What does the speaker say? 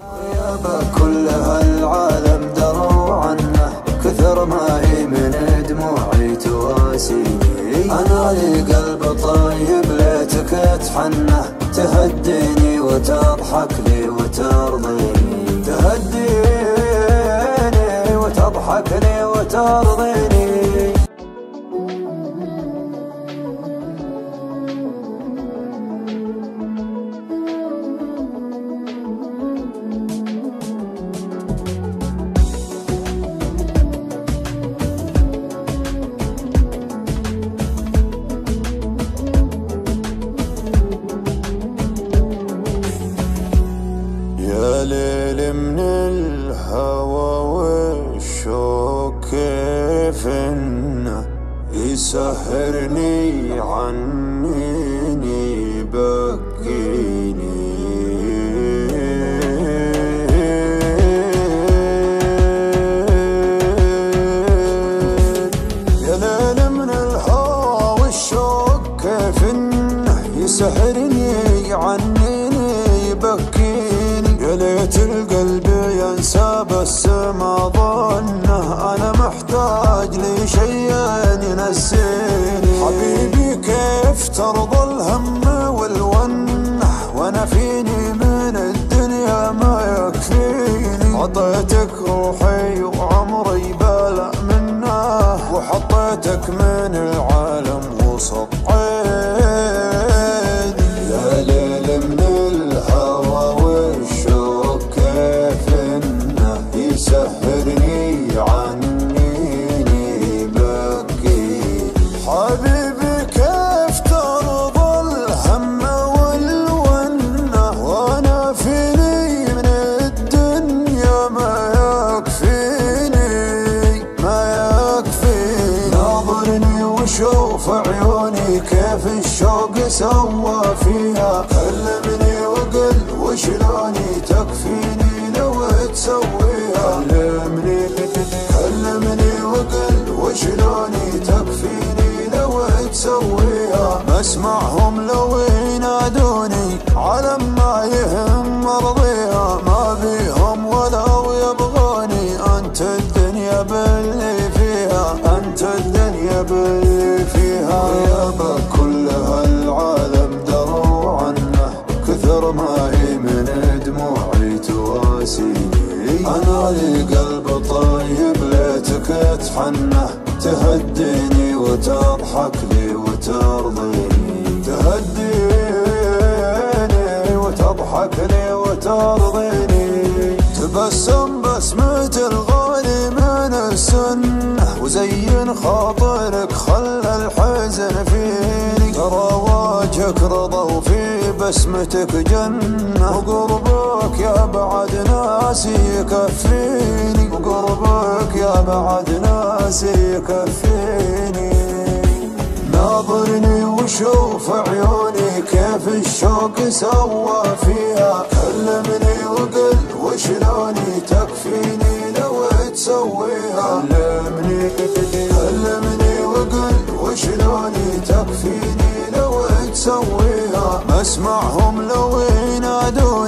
يابا كل هالعالم دروا عنه، كثر ما هي من دموعي تواسيني. انا لي قلب طيب ليتك تحنه، تهديني وتضحك لي وترضيني، تهديني وتضحك لي وترضيني. يا ليل من الهوى والشوق كيف انه يسهرني عنيني يبكيني. يا ليل من الهوى والشوق كيف انه يسهرني عنيني يبكيني. يا ليت القلب ينسى بس ما ظنه، انا محتاج لي شيء ينسيني. حبيبي كيف ترضى الهم والونه، وانا فيني من الدنيا ما يكفيني. عطيتك روحي وعمري بلا منه، وحطيتك من العالم وسط عيني. يا ليل من الهوى والشوق كيف انه يسهرني عنيني يبكيني. حبيبي كيف ترضى الهم والونه، وانا فيني من الدنيا ما يكفيني ما يكفيني. ناظرني وشوف عيوني كيف الشوق سوى فيها. كلمني وقل وشلوني تكفيني لو تسويها. كلمني وقل وشلوني تكفيني لو تسويها. مسمعهم لو ينادوني على ما يهم مرضيها. ما بيهم ولو يبغوني، انت الدنيا باللي فيها، انت الدنيا باللي فيها. يابا كل هالعالم دروا عنه، كثر ما هي من دموعي تواسيني. انا لي قلب طيب ليتك تحنه، تهديني وتضحك لي وترضيني، تهديني وتضحك لي وترضيني. تبسم بسمة الغالي من السنة، وزين خاطرك خلى الحزن فيني. ترى وجهك رضا وفي بسمتك جنة، وقربك يا بعد ناسي يكفيني. وقربك يا بعد ناسي يكفيني. ناظرني وشوف عيوني كيف الشوق سوى فيها. كلمني وقل وشلوني تكفيني لو تسويها. كلمني وقل وشلوني تكفيني لو تسويها. مسمعهم لو ينادوني